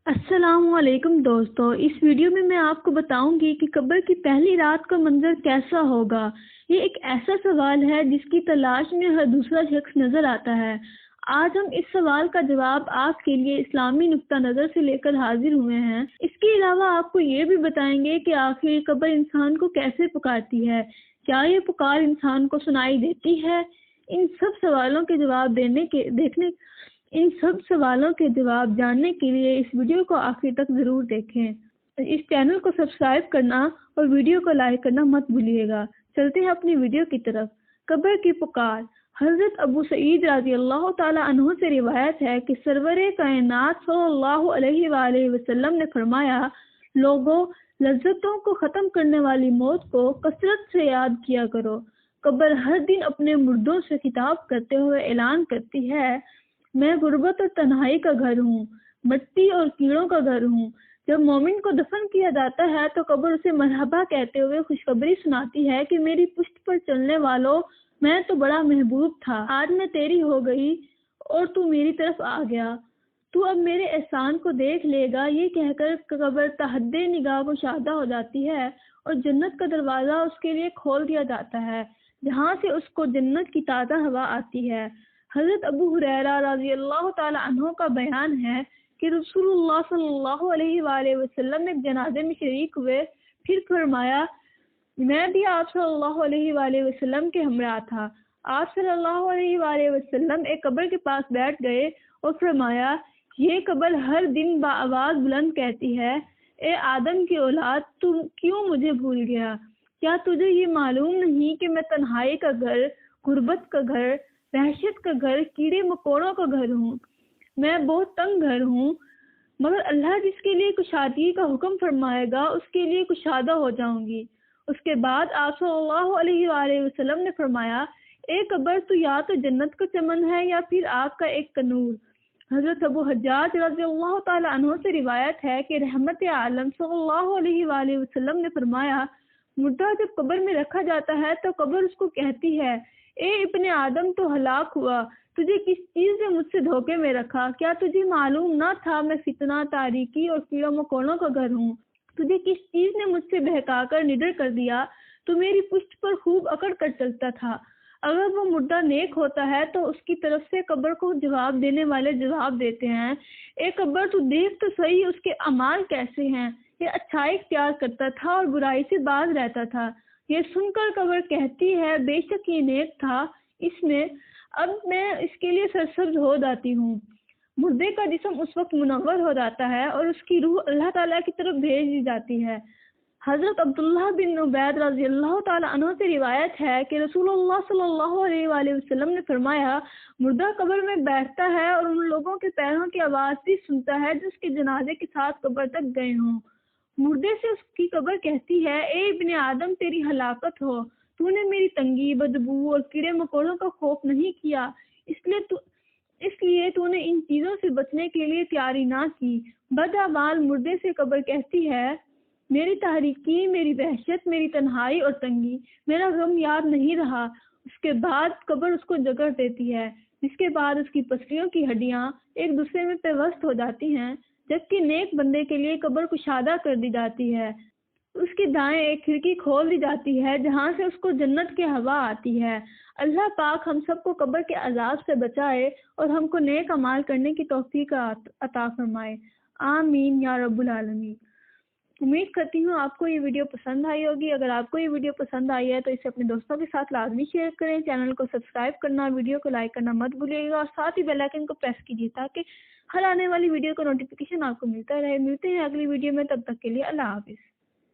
السلام علیکم دوستو، اس ویڈیو میں آپ کو بتاؤں گی کہ قبر کی پہلی رات کا منظر کیسا ہوگا۔ یہ ایک ایسا سوال ہے جس کی تلاش میں ہر دوسرا شخص نظر آتا ہے۔ آج ہم اس سوال کا جواب آپ کے لیے اسلامی نقطہ نظر سے لے کر حاضر ہوئے ہیں۔ اس کے علاوہ آپ کو یہ بھی بتائیں گے کہ آخر قبر انسان کو کیسے پکارتی ہے، کیا یہ پکار انسان کو سنائی دیتی ہے؟ ان سب سوالوں کے جواب جاننے کے لیے اس ویڈیو کو آخر تک ضرور دیکھیں۔ اس چینل کو سبسکرائب کرنا اور ویڈیو کو لائک کرنا مت بھولیے گا۔ چلتے ہیں اپنی ویڈیو کی طرف۔ قبر کی پکار۔ حضرت ابو سعید رضی اللہ تعالی عنہ سے روایت ہے کہ سرور کائنات صلی اللہ علیہ وآلہ وسلم نے فرمایا، لوگوں، لذتوں کو ختم کرنے والی موت کو کثرت سے یاد کیا کرو۔ قبر ہر دن اپنے مردوں سے خطاب کرتے ہوئے اعلان کرتی ہے، میں غربت اور تنہائی کا گھر ہوں، مٹی اور کیڑوں کا گھر ہوں۔ جب مومن کو دفن کیا جاتا ہے تو قبر اسے مرحبا کہتے ہوئے خوشخبری سناتی ہے کہ میری پشت پر چلنے والوں، میں تو بڑا محبوب تھا، آج میں تیری ہو گئی اور تو میری طرف آ گیا، تو اب میرے احسان کو دیکھ لے گا۔ یہ کہہ کر قبر تحت نگاہ کو شادہ ہو جاتی ہے اور جنت کا دروازہ اس کے لیے کھول دیا جاتا ہے، جہاں سے اس کو جنت کی تازہ ہوا آتی ہے۔ حضرت ابو ہریرہ رضی اللہ تعالی عنہ کا بیان ہے کہ رسول اللہ صلی اللہ علیہ وآلہ وسلم ایک جنازے میں شریک ہوئے، پھر فرمایا، میں بھی آپ صلی اللہ علیہ وآلہ وسلم کے ہمراہ تھا۔ آپ صلی اللہ علیہ وآلہ وسلم ایک قبر کے پاس بیٹھ گئے اور فرمایا، یہ قبر ہر دن بآواز بلند کہتی ہے، اے آدم کی اولاد، تو کیوں مجھے بھول گیا؟ کیا تجھے یہ معلوم نہیں کہ میں تنہائی کا گھر، غربت کا گھر، وحشت کا گھر، کیڑے مکوڑوں کا گھر ہوں؟ میں بہت تنگ گھر ہوں، مگر اللہ جس کے لیے کشادگی کا حکم فرمائے گا اس کے لیے کشادہ ہو جاؤں گی۔ اس کے بعد آپ صلی اللہ علیہ وآلہ وسلم نے فرمایا، اے قبر، تو یا تو جنت کا چمن ہے یا پھر آگ کا ایک تنور۔ حضرت ابو حجاج رضی اللہ تعالی عنہ سے روایت ہے کہ رحمت عالم صلی اللہ علیہ وآلہ وسلم نے فرمایا، مردہ جب قبر میں رکھا جاتا ہے تو قبر اس کو کہتی ہے، اے ابن آدم، تو ہلاک ہوا، تجھے کس چیز نے مجھ سے دھوکے میں رکھا؟ کیا تجھے معلوم نہ تھا میں فتنہ، تاریکی اور کیڑوں مکوڑوں کا گھر ہوں؟ تجھے کس چیز نے مجھ سے بہکا کر نڈر کر دیا؟ تو میری پشت پر خوب اکڑ کر چلتا تھا۔ اگر وہ مردہ نیک ہوتا ہے تو اس کی طرف سے قبر کو جواب دینے والے جواب دیتے ہیں، اے قبر، تو دیکھ تو صحیح اس کے اعمال کیسے ہیں، یہ اچھائی اختیار کرتا تھا اور برائی سے باز رہتا تھا۔ یہ سن کر قبر کہتی ہے، بے شک یہ نیک تھا، اب میں اس کے لیے سرسبز ہو جاتی ہوں۔ مردے کا جسم اس وقت منور ہو جاتا ہے اور اس کی روح اللہ تعالیٰ کی طرف بھیج دی جاتی ہے۔ حضرت عبداللہ بن عبید رضی اللہ تعالیٰ عنہ سے روایت ہے کہ رسول اللہ صلی اللہ علیہ وآلہ وسلم نے فرمایا، مردہ قبر میں بیٹھتا ہے اور ان لوگوں کے پیروں کی آواز بھی سنتا ہے جو اس کے جنازے کے ساتھ قبر تک گئے ہوں۔ مردے سے اس کی قبر کہتی ہے، اے ابن آدم، تیری ہلاکت ہو، تو نے میری تنگی، بدبو اور کیڑے مکوڑوں کا خوف نہیں کیا، اس لیے تو نے ان چیزوں سے بچنے کے لیے تیاری نہ کی۔ بدعمال مردے سے قبر کہتی ہے، میری تاریکی، میری وحشت، میری تنہائی اور تنگی، میرا غم یاد نہیں رہا۔ اس کے بعد قبر اس کو جگڑ دیتی ہے، جس کے بعد اس کی پسلیوں کی ہڈیاں ایک دوسرے میں پیوست ہو جاتی ہیں، جبکہ نیک بندے کے لیے قبر کشادہ کر دی جاتی ہے۔ اس کی دائیں ایک کھڑکی کھول دی جاتی ہے جہاں سے اس کو جنت کی ہوا آتی ہے۔ اللہ پاک ہم سب کو قبر کے عذاب سے بچائے اور ہم کو نیک اعمال کرنے کی توفیق عطا فرمائے، آمین یا رب العالمین۔ امید کرتی ہوں آپ کو یہ ویڈیو پسند آئی ہوگی۔ اگر آپ کو یہ ویڈیو پسند آئی ہے تو اسے اپنے دوستوں کے ساتھ لازمی شیئر کریں، چینل کو سبسکرائب کرنا، ویڈیو کو لائک کرنا مت بھولیے گا اور ساتھ ہی بیل آئیکن کو پریس کیجیے تاکہ ہر آنے والی ویڈیو کا نوٹیفیکیشن آپ کو ملتا رہے۔ ملتے ہیں اگلی ویڈیو میں، تب تک کے لیے اللہ حافظ۔